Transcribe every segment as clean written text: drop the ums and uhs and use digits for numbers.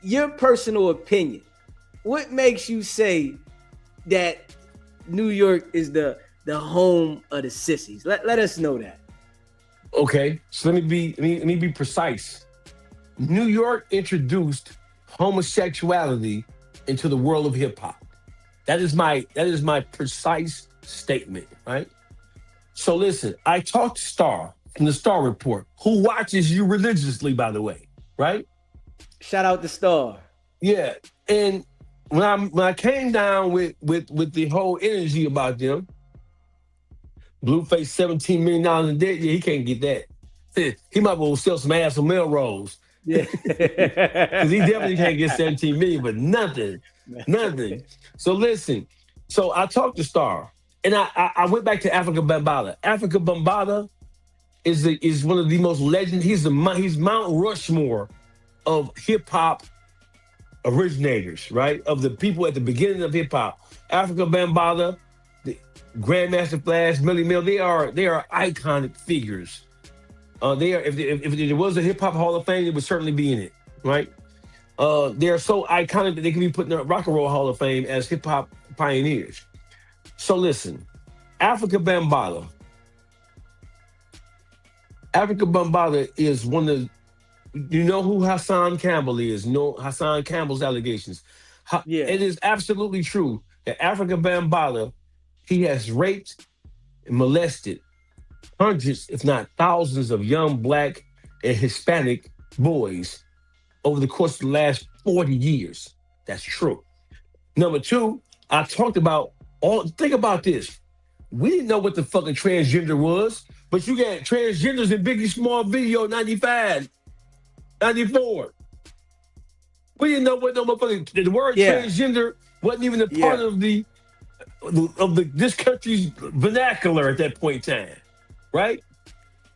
your personal opinion, what makes you say that New York is the home of the sissies? Let us know that. Okay, so let me be precise. New York introduced homosexuality into the world of hip hop. That is my precise statement, right? So listen, I talked to Star from the Star Report, who watches you religiously, by the way, right? Shout out the Star. Yeah, and when I came down with the whole energy about them, Blueface $17 million in debt, yeah, he can't get that. He might well sell some ass on Melrose Yeah. because he definitely can't get 17 million, but nothing, nothing. So listen, so I talked to Star, and I went back to Africa Bambaataa. Africa Bambaataa is one of the most legend. He's Mount Rushmore of hip hop originators, right? Of the people at the beginning of hip hop. Africa Bambaataa, the Grandmaster Flash, Millie Mill, they are iconic figures. They are if there was a hip hop Hall of Fame, it would certainly be in it, right? They are so iconic that they can be put in the Rock and Roll Hall of Fame as hip hop pioneers. So listen, Africa Bambaataa, Africa Bambaataa is one of you know who Hassan Campbell is. You know Hassan Campbell's allegations. Yeah. It is absolutely true that Africa Bambaataa he has raped and molested hundreds, if not thousands, of young black and Hispanic boys over the course of the last 40 years. That's true. Number two, I talked about think about this. We didn't know what the fucking transgender was, but you got transgenders in Biggie Small video 95, 94. We didn't know what no motherfucking the word Yeah. transgender wasn't even a part Yeah. of the this country's vernacular at that point in time, right?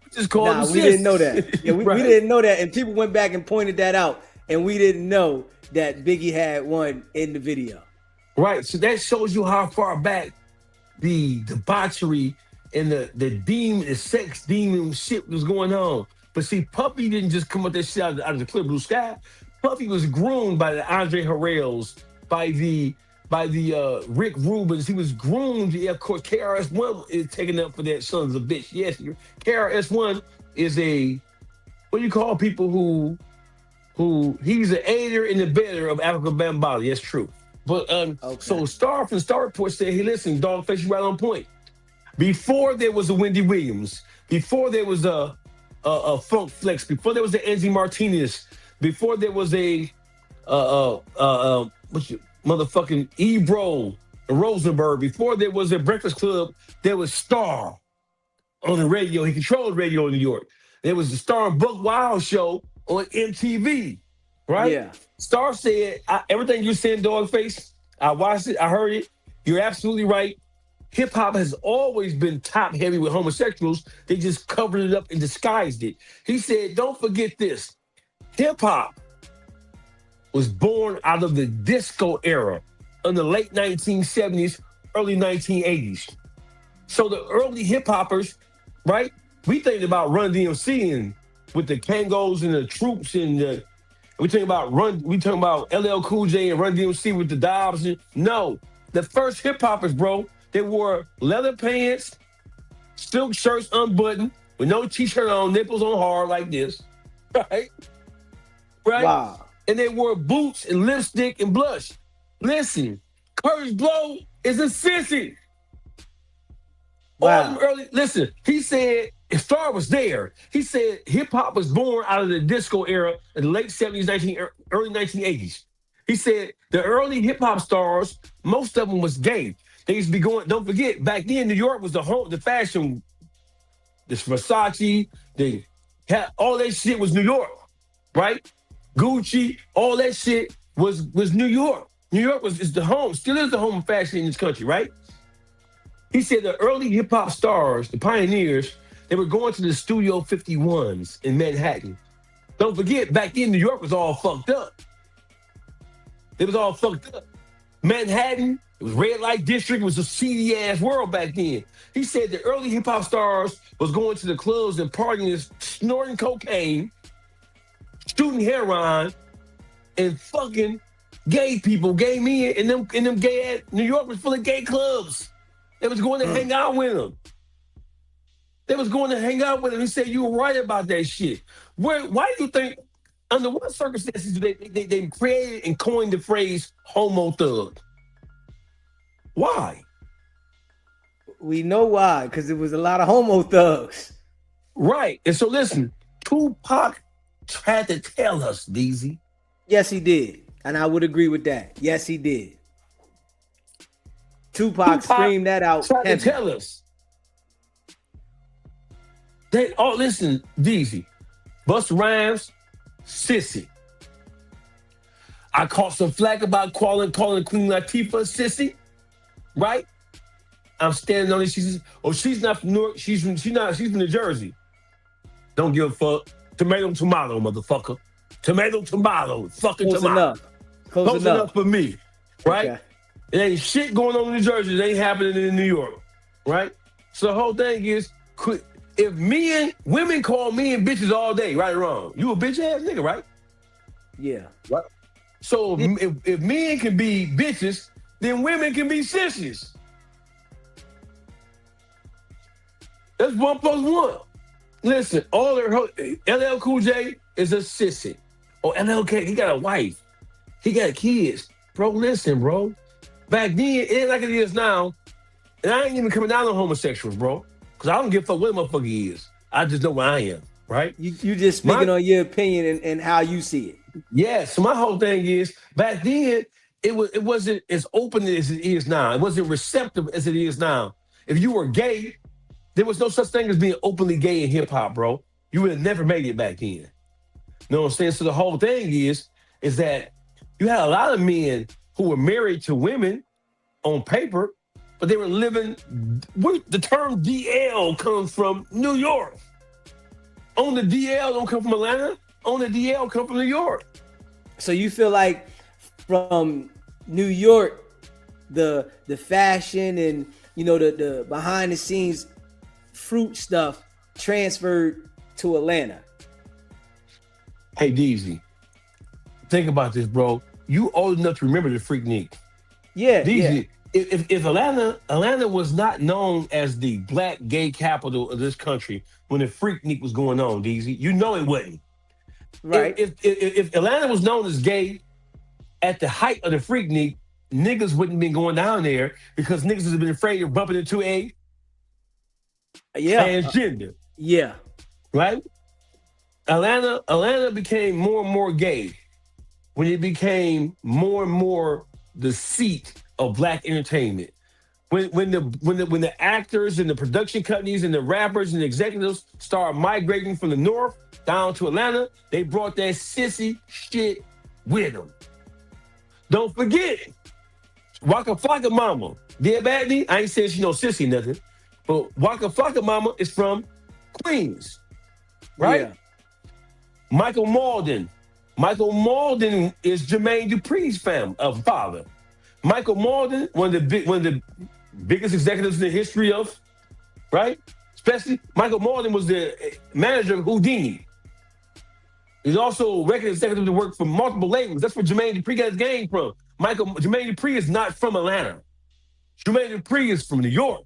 We just called them Nah, we didn't know sis, that. Yeah, we right? didn't know that. And people went back and pointed that out. And we didn't know that Biggie had one in the video. Right. So that shows you how far back the debauchery and the sex demon shit was going on. But see, Puffy didn't just come up that shit out of the clear blue sky. Puffy was groomed by the Andre Harrells, by the Rick Rubens. He was groomed. Yeah, of course, KRS-One is taking up for that sons of a bitch. Yes, KRS-One is a what do you call people who he's an aider and abettor of Africa Bambaataa. Yes, true. But Okay. so Star from Star Report said, "Hey, listen, DAWGFACE, you right on point. Before there was a Wendy Williams, before there was a Funk Flex, before there was a Angie Martinez, before there was a what's your motherfucking Ebro Rosenberg, before there was a Breakfast Club, there was Star on the radio. He controlled radio in New York. There was the Star and Buck Wild show on MTV, right? Yeah. Star said, everything you said, DAWGFACE, I watched it, I heard it. You're absolutely right. Hip hop has always been top heavy with homosexuals. They just covered it up and disguised it. He said, don't forget this. Hip hop was born out of the disco era in the late 1970s, early 1980s. So the early hip hoppers, right? We think about Run DMC and with the Kangos and the Troops and we talking about LL Cool J and Run DMC with the Dobbs. No, the first hip hoppers, bro, they wore leather pants, silk shirts unbuttoned, with no t-shirt on, nipples on hard like this, right? Right? Wow. And they wore boots and lipstick and blush. Listen, Curtis Blow is a sissy. All them Wow. listen, he said, if Star was there, he said hip hop was born out of the disco era in the late 70s, early 1980s. He said the early hip hop stars, most of them was gay. They used to be going, don't forget, back then New York was the fashion, this Versace, all that shit was New York, right? Gucci, all that shit was New York. New York is the home, still is the home of fashion in this country, right? He said the early hip hop stars, the pioneers, they were going to the Studio 51s in Manhattan. Don't forget, back then New York was all fucked up. It was all fucked up. Manhattan, it was red light district, it was a seedy ass world back then. He said the early hip hop stars was going to the clubs and partying, snorting cocaine, shooting heroin, and fucking gay people, gay men, and them gay ass New York was full of gay clubs. They was going to hang out with them. They was going to hang out with him. He said, you were right about that shit. Why do you think, under what circumstances do they created and coined the phrase homo thug? Why? We know why, because it was a lot of homo thugs. Right. And so listen, Tupac tried to tell us, DZ. Yes, he did. And I would agree with that. Yes, he did. Tupac screamed that out. Tried to tell us. Listen, DZ. Busta Rhymes, sissy. I caught some flack about calling Queen Latifah a sissy, right? I'm standing on it. She says, "Oh, she's not from New York. She's from New Jersey." Don't give a fuck. Tomato, motherfucker. Tomato, fucking Close tomato. enough. Close enough for me, right? Okay. It ain't shit going on in New Jersey. It ain't happening in New York, right? So the whole thing is, if women call men bitches all day, right or wrong, you a bitch ass nigga, right? Yeah. Right. So if men can be bitches, then women can be sissies. That's 1 + 1. Listen, LL Cool J is a sissy. Oh, LLK, he got a wife. He got kids. Bro, listen, bro. Back then, it ain't like it is now. And I ain't even coming down on homosexuals, bro. Because I don't give a fuck what a motherfucker is. I just know where I am, right? You just speaking on your opinion and how you see it. Yeah, so my whole thing is, back then, it wasn't as open as it is now. It wasn't receptive as it is now. If you were gay, there was no such thing as being openly gay in hip-hop, bro. You would have never made it back then. You know what I'm saying? So the whole thing is that you had a lot of men who were married to women on paper, but they were living, the term DL comes from New York. On the DL don't come from Atlanta. On the DL come from New York. So you feel like from New York, the fashion and, you know, the behind the scenes fruit stuff transferred to Atlanta. Hey, DZ, think about this, bro. You old enough to remember the Freaknik. Yeah, DZ, if Atlanta was not known as the black gay capital of this country when the Freaknik was going on, DZ, you know it wasn't. Right. If Atlanta was known as gay at the height of the Freaknik, niggas wouldn't been going down there because niggas have been afraid of bumping into a transgender. Yeah. Right? Atlanta became more and more gay when it became more and more the seat of black entertainment. When the actors and the production companies and the rappers and the executives started migrating from the north down to Atlanta, they brought that sissy shit with them. Don't forget, Waka Flocka Mama, dear baddie, I ain't saying she no sissy nothing, but Waka Flocka Mama is from Queens, right? Yeah. Michael Malden is Jermaine Dupri's father. Michael Malden, one of the biggest executives in the history of, right? Especially Michael Malden was the manager of Houdini. He's also a record executive that worked for multiple labels. That's where Jermaine Dupri got his game from. Jermaine Dupri is not from Atlanta. Jermaine Dupri is from New York.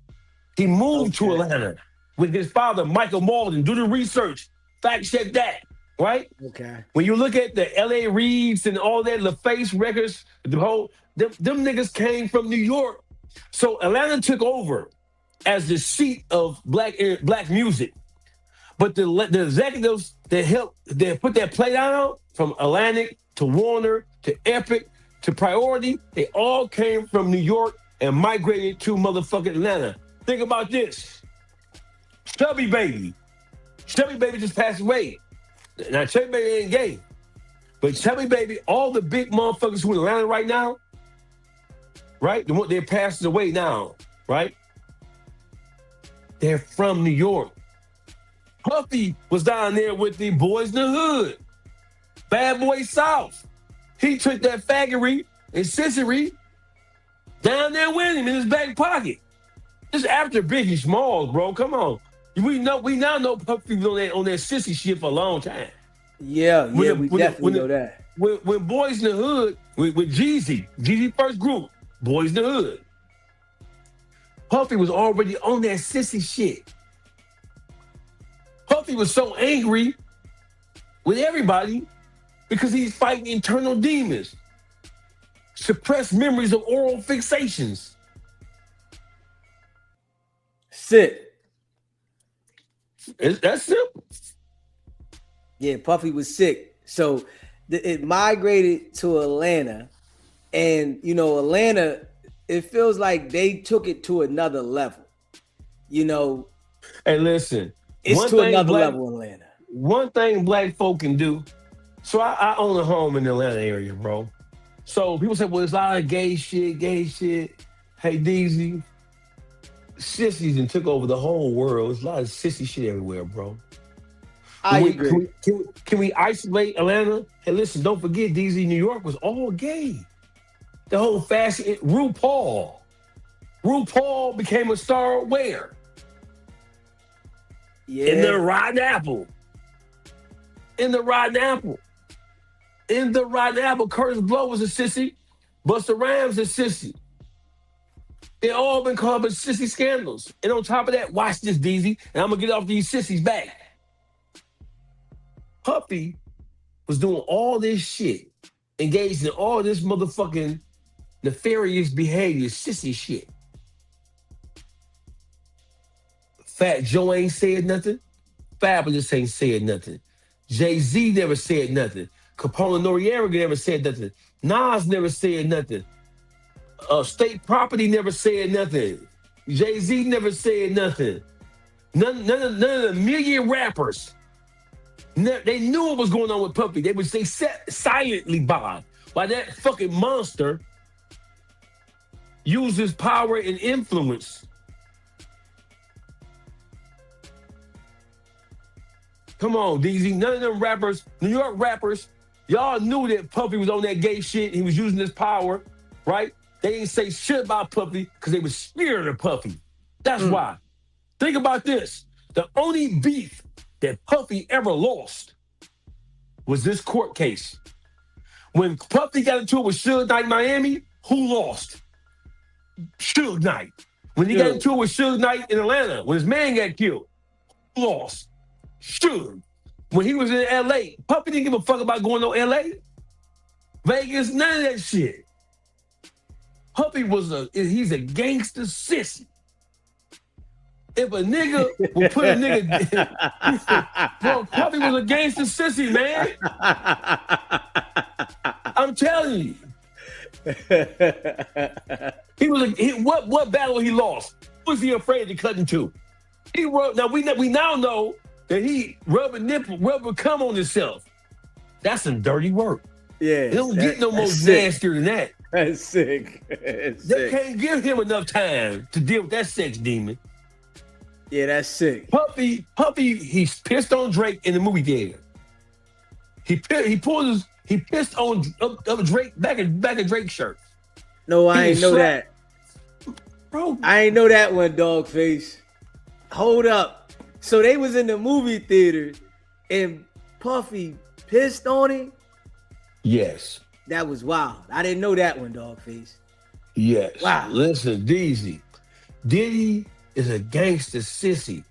He moved to Atlanta with his father, Michael Malden. Do the research. Fact check that, right? Okay. When you look at the L.A. Reeds and all that, LaFace records, them niggas came from New York. So Atlanta took over as the seat of black music. But the executives that put that play down, from Atlantic to Warner to Epic to Priority, they all came from New York and migrated to motherfucking Atlanta. Think about this. Chubby Baby just passed away. Now, Chubby Baby ain't gay. But Chubby Baby, all the big motherfuckers who in Atlanta right now, right? They're passing away now, right? They're from New York. Puffy was down there with the Boys in the Hood. Bad Boy South. He took that faggery and sissery down there with him in his back pocket. Just after Biggie Smalls, bro. Come on. We now know Puffy was on that sissy shit for a long time. Yeah, we definitely know that. when Boys in the Hood with Jeezy first group, Boys in the Hood, Puffy was already on that sissy shit. Puffy was so angry with everybody because he's fighting internal demons, suppressed memories of oral fixations. Sick. That's simple. Yeah, Puffy was sick. So it migrated to Atlanta. And, Atlanta, it feels like they took it to another level. Hey, listen. It's to another level in Atlanta. One thing black folk can do. So I own a home in the Atlanta area, bro. So people say, well, there's a lot of gay shit. Hey, DZ, sissies and took over the whole world. There's a lot of sissy shit everywhere, bro. I agree. Can we isolate Atlanta? Hey, listen, don't forget, DZ, New York was all gay. The whole fashion, RuPaul became a star where? Yeah. In the Rotten Apple. Curtis Blow was a sissy. Busta Rhymes a sissy. They all been called up sissy scandals. And on top of that, watch this, DZ, and I'm gonna get off these sissies back. Puffy was doing all this shit, engaged in all this motherfucking nefarious behavior, sissy shit. Fat Joe ain't said nothing. Fabulous ain't said nothing. Jay-Z never said nothing. Capone Noriega never said nothing. Nas never said nothing. State Property never said nothing. Jay-Z never said nothing. None of the million rappers. They knew what was going on with Puffy. They sat silently by while that fucking monster used his power and influence. Come on, DZ. None of them rappers, New York rappers, y'all knew that Puffy was on that gay shit. He was using his power, right? They didn't say shit about Puffy because they were scared of Puffy. That's why. Think about this. The only beef that Puffy ever lost was this court case. When Puffy got into it with Suge Knight in Miami, who lost? Suge Knight. When he got into it with Suge Knight in Atlanta, when his man got killed, who lost? Suge. When he was in LA, Puffy didn't give a fuck about going to LA, Vegas, none of that shit. Puffy he's a gangster sissy. If a nigga will put a nigga, bro, Puffy was a gangster sissy, man. I'm telling you. What battle he lost? Who was he afraid to cut into? We now know that he rubbing cum on himself. That's some dirty work. Yeah. It don't get no more nastier than that. That's sick. They can't give him enough time to deal with that sex demon. Yeah, that's sick. Puffy, he's pissed on Drake in the movie theater. He pissed on Drake back of Drake's shirt. No, I ain't know that. Bro, I ain't know that one, DAWGFACE. Hold up. So they was in the movie theater and Puffy pissed on him? Yes. That was wild. I didn't know that one, DAWGFACE. Yes. Wow. Listen, DZ. Diddy is a gangster sissy.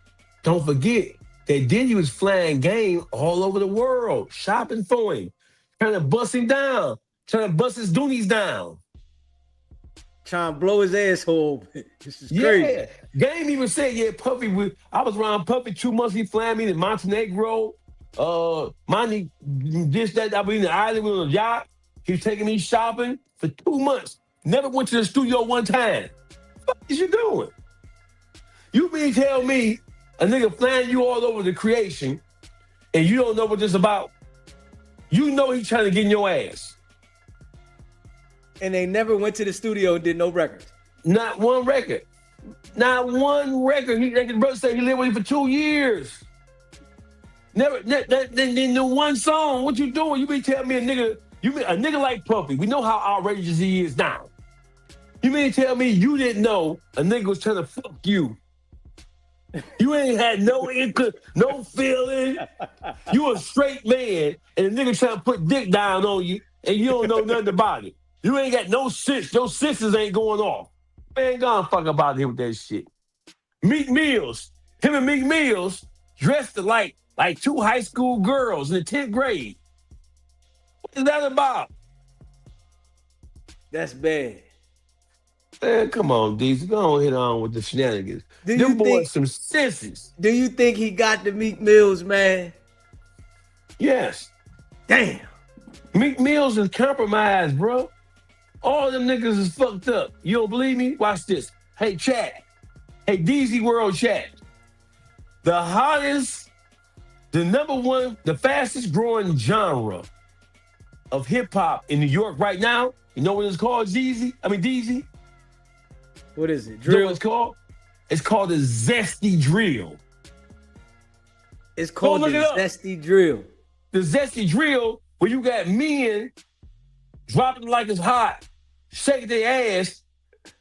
Don't forget that Diddy was flying game all over the world, shopping for him, trying to bust him down, trying to bust his doonies down. Trying to blow his asshole. This is crazy. Game even said, Puffy, I was around Puffy 2 months, he flying me to Montenegro, money, this, that, I was in the island with a yacht. He was taking me shopping for 2 months. Never went to the studio one time. What is you doing? You mean tell me a nigga flying you all over the creation and you don't know what this about? You know he's trying to get in your ass. And they never went to the studio and did no records. Not one record. Not one record. Like his brother said, he lived with him for 2 years. Never, then the one song. What you doing? You mean tell me a nigga like Puffy? We know how outrageous he is now. You mean tell me you didn't know a nigga was trying to fuck you You ain't had no income, no feeling. You a straight man, and a nigga trying to put dick down on you, and you don't know nothing about it. You ain't got no sense. Your senses ain't going off. Man, go on fuck about here with that shit. Meek Mills, him and Meek Mills dressed like two high school girls in the 10th grade. What is that about? That's bad. Man, come on, Deezy. Go on hit on with the shenanigans. Do you Them think? boys some senses. Do you think he got the Meek Mills, man? Yes. Damn. Meek Mills is compromised, bro. All them niggas is fucked up. You don't believe me? Watch this. Hey, chat. Hey, DZ World chat. The hottest, the number one, the fastest growing genre of hip hop in New York right now. You know what it's called, DZ? What is it? You know what Drill? it's called? It's called the Zesty Drill. It's called look the it up. Zesty Drill. The Zesty Drill, where you got men dropping like it's hot, shake their ass,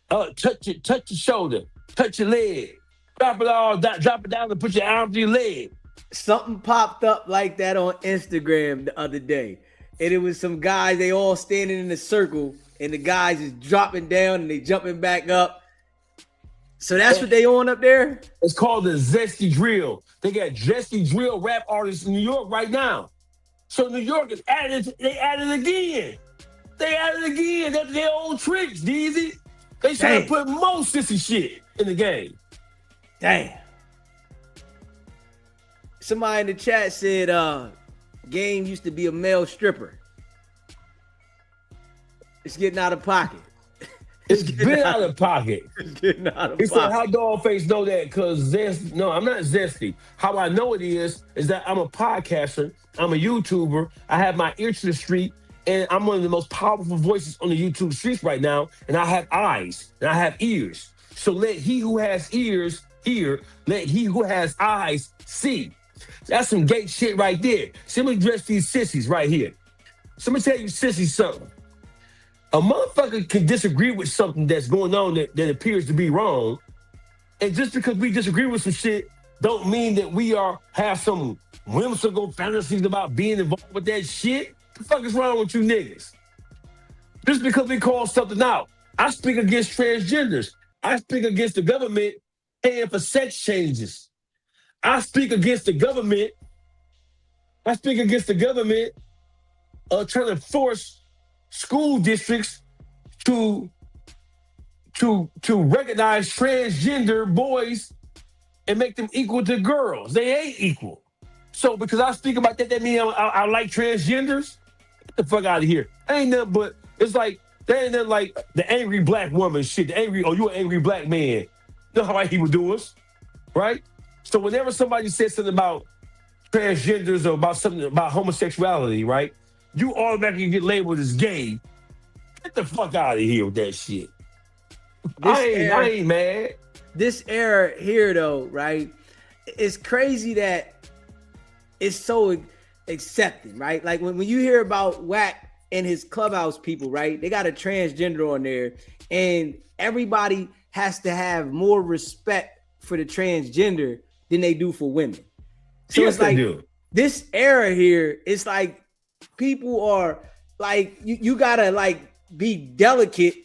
touch your shoulder, touch your leg, drop it down and put your arm to your leg. Something popped up like that on Instagram the other day. And it was some guys, they all standing in a circle, and the guys is dropping down and they jumping back up. So that's what they on up there? It's called the Zesty Drill. They got Zesty Drill rap artists in New York right now. So New York is added, they added again. That's their old tricks, Deezy. They trying to put more sissy shit in the game. Damn. Somebody in the chat said, Game used to be a male stripper. It's getting out of pocket. It's been out of pocket. It's getting out of He said, pocket. how DAWGFACE know that? Because no, I'm not zesty. How I know it is that I'm a podcaster, I'm a YouTuber, I have my ear to the street, and I'm one of the most powerful voices on the YouTube streets right now, and I have eyes, and I have ears. So let he who has ears hear, let he who has eyes see. That's some gay shit right there. So let me address these sissies right here. So let me tell you sissies something. A motherfucker can disagree with something that's going on that appears to be wrong. And just because we disagree with some shit don't mean that we have some whimsical fantasies about being involved with that shit. What the fuck is wrong with you niggas? Just because we call something out. I speak against transgenders. I speak against the government paying for sex changes. I speak against the government trying to force school districts to recognize transgender boys and make them equal to girls. They ain't equal. So because I speak about that means I like transgenders? Get the fuck out of here. Ain't nothing but, it's like, that ain't nothing like the angry black woman shit. You an angry black man. You know how white people do us, right? So whenever somebody says something about transgenders or about something about homosexuality, right? You automatically get labeled as gay. Get the fuck out of here with that shit. I ain't mad. This era here, though, right? It's crazy that it's so accepted, right? Like when you hear about Wack and his clubhouse people, right? They got a transgender on there, and everybody has to have more respect for the transgender than they do for women. So yes, it's like this era here, it's like people are like, you gotta like be delicate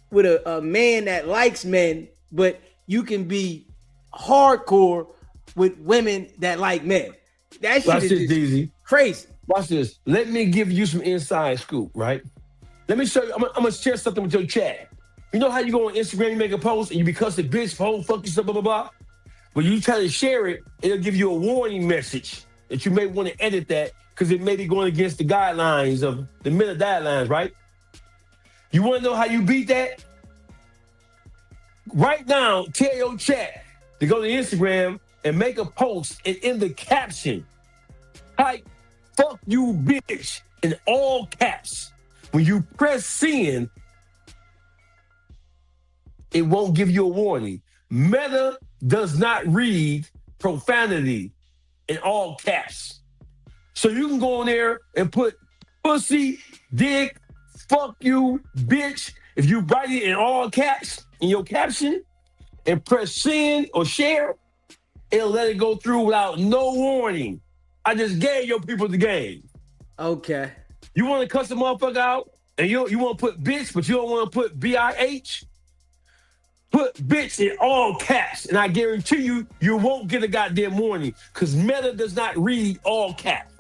with a man that likes men, but you can be hardcore with women that like men. That shit is just crazy. Watch this. Let me give you some inside scoop, right? Let me show you. I'm gonna share something with your chat. You know how you go on Instagram, you make a post, and you be cussing bitch, phone, fuck yourself, blah, blah, blah. When you try to share it, it'll give you a warning message that you may want to edit that because it may be going against the guidelines of the minute guidelines, right? You want to know how you beat that? Right now, tell your chat to go to Instagram and make a post, and in the caption, type "fuck you, bitch" in all caps. When you press send, it won't give you a warning. Meta does not read profanity in all caps. So you can go on there and put pussy, dick, fuck you, bitch. If you write it in all caps in your caption and press send or share, It'll let it go through without no warning. I just gave your people the game. Okay. You want to cuss the motherfucker out, and you want to put bitch, but you don't want to put BIH. Put bitch in all caps, and I guarantee you, you won't get a goddamn warning because Meta does not read all caps.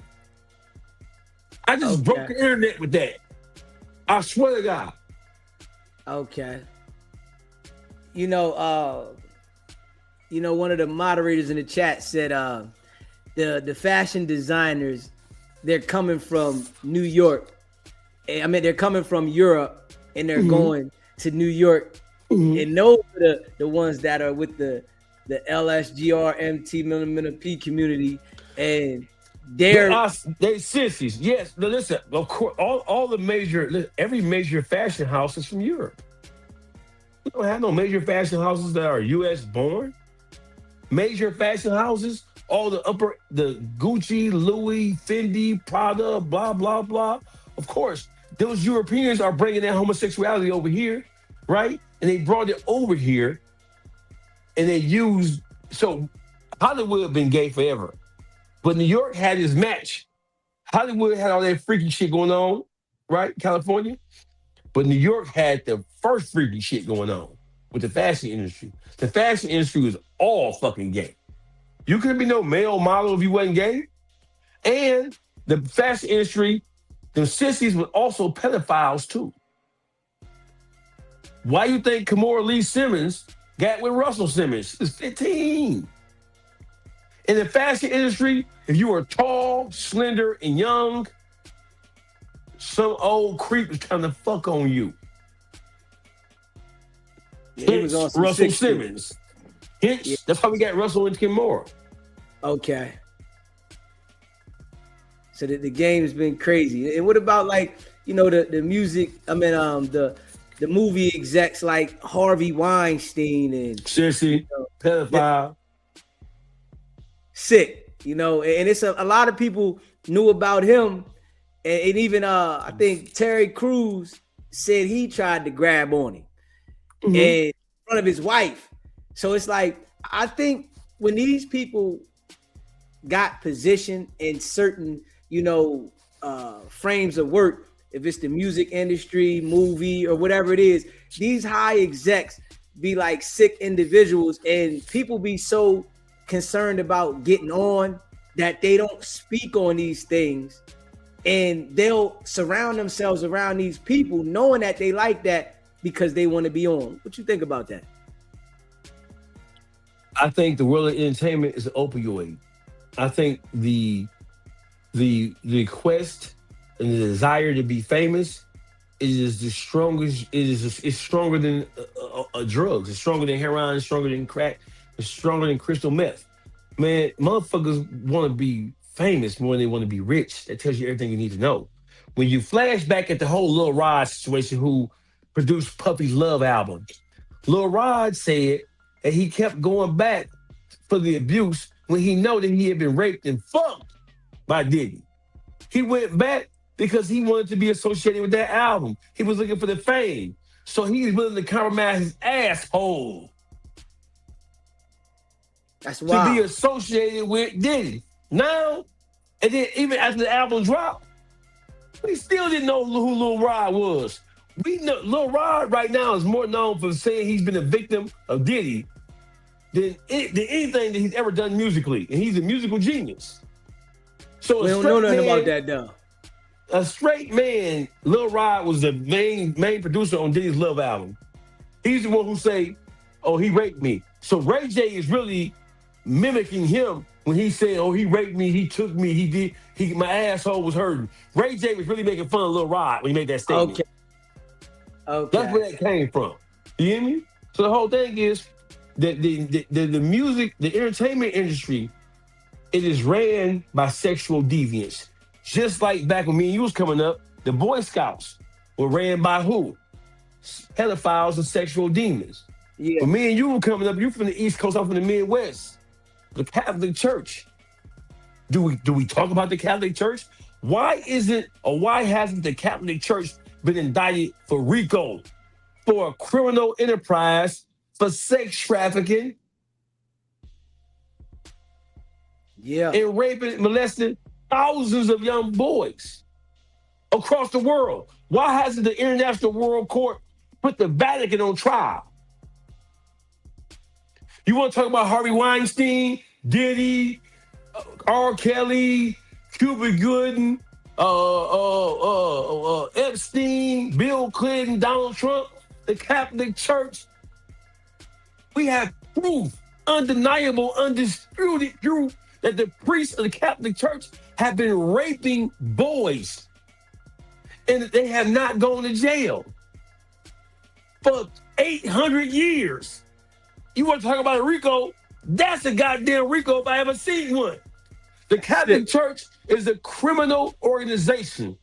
I just broke Okay. the internet with that. I swear to God. Okay. You know, one of the moderators in the chat said the fashion designers, they're coming from New York. I mean, they're coming from Europe and they're going to New York. And those are the ones that are with the LSGR MT millimeter P community, and they sissies. Yes, no, listen. Of course, all the every major fashion house is from Europe. We don't have no major fashion houses that are U.S. born. Major fashion houses, all the Gucci, Louis, Fendi, Prada, blah blah blah. Of course, those Europeans are bringing that homosexuality over here, right? And they brought it over here, and they used so Hollywood been gay forever, but New York had his match. Hollywood had all that freaky shit going on, right? California, but New York had the first freaky shit going on with the fashion industry. The fashion industry was all fucking gay. You couldn't be no male model if you wasn't gay, and the fashion industry, the sissies were also pedophiles too. Why you think Kimora Lee Simmons got with Russell Simmons? She was 15. In the fashion industry, if you were tall, slender, and young, some old creep was trying to fuck on you. Yeah, he was on some Russell 60. Simmons. Hence, Yeah. that's how we got Russell and Kimora. Okay. So the game's been crazy. And what about like, the music? I mean, the movie execs like Harvey Weinstein and Sissy, pedophile. sick, and it's a lot of people knew about him, and even I think Terry Crews said he tried to grab on him in front of his wife. So it's like, I think when these people got positioned in certain, frames of work, if it's the music industry, movie, or whatever it is, these high execs be like sick individuals, and people be so concerned about getting on that they don't speak on these things, and they'll surround themselves around these people knowing that they like that because they want to be on. What you think about that? I think the world of entertainment is an opioid. I think the quest and the desire to be famous is the strongest. It's stronger than drugs. It's stronger than heroin. It's stronger than crack. It's stronger than crystal meth. Man, motherfuckers want to be famous more than they want to be rich. That tells you everything you need to know. When you flash back at the whole Lil Rod situation, who produced Puffy's Love album, Lil Rod said that he kept going back for the abuse when he know that he had been raped and fucked by Diddy. He went back because he wanted to be associated with that album. He was looking for the fame. So he was willing to compromise his asshole That's to wild. be associated with Diddy. Now, and then even after the album dropped, we still didn't know who Lil Rod was. We know Lil Rod right now is more known for saying he's been a victim of Diddy than anything that he's ever done musically. And he's a musical genius. So We don't know nothing about that though. A straight man, Lil Rod was the main producer on Diddy's Love album. He's the one who say, "Oh, he raped me." So Ray J is really mimicking him when he said, "Oh, he raped me, he took me, my asshole was hurting." Ray J was really making fun of Lil Rod when he made that statement. Okay. That's where that came from. You hear me? So the whole thing is that the music, the entertainment industry, it is ran by sexual deviants. Just like back when me and you was coming up, the Boy Scouts were ran by who? Pedophiles and sexual demons. Yeah. When me and you were coming up, you from the East Coast, I'm from the Midwest. The Catholic Church. Do we talk about the Catholic Church? Why hasn't the Catholic Church been indicted for RICO, for a criminal enterprise, for sex trafficking? Yeah. and raping, molesting thousands of young boys across the world. Why hasn't the International World Court put the Vatican on trial? You want to talk about Harvey Weinstein, Diddy, R. Kelly, Cuba Gooden, Epstein, Bill Clinton, Donald Trump, the Catholic Church? We have proof, undeniable, undisputed proof that the priests of the Catholic Church have been raping boys and that they have not gone to jail for 800 years. You want to talk about a RICO? That's a goddamn RICO if I ever seen one. The Catholic Church is a criminal organization.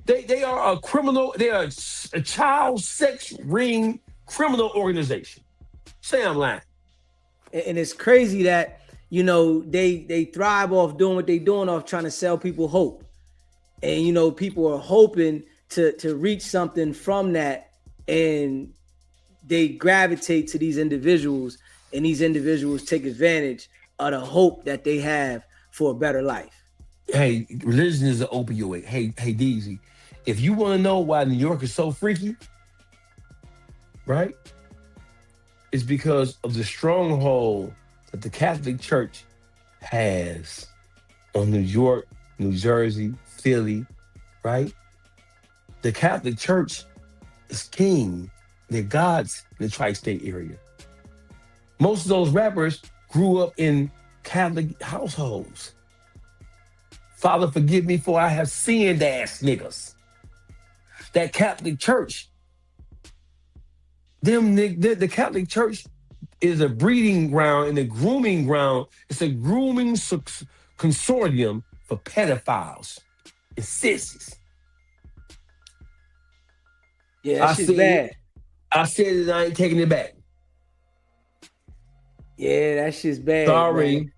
They are a criminal, they are a child sex ring criminal organization. Say I'm lying. And it's crazy that, you know, they thrive off doing what they doing, off trying to sell people hope. And, you know, people are hoping to reach something from that, and they gravitate to these individuals, and these individuals take advantage of the hope that they have for a better life. Hey, religion is an opioid. Hey, DZ, if you want to know why New York is so freaky, right? It's because of the stronghold that the Catholic Church has on New York, New Jersey, Philly, right? The Catholic Church is king. They're gods in the tri-state area. Most of those rappers grew up in Catholic households. Father, forgive me for I have sinned, ass niggas. That Catholic Church, the Catholic Church is a breeding ground and a grooming ground. It's a grooming consortium for pedophiles and sissies. Yeah, that shit's bad. I said it, I ain't taking it back. Yeah, that shit's bad. Sorry. Man.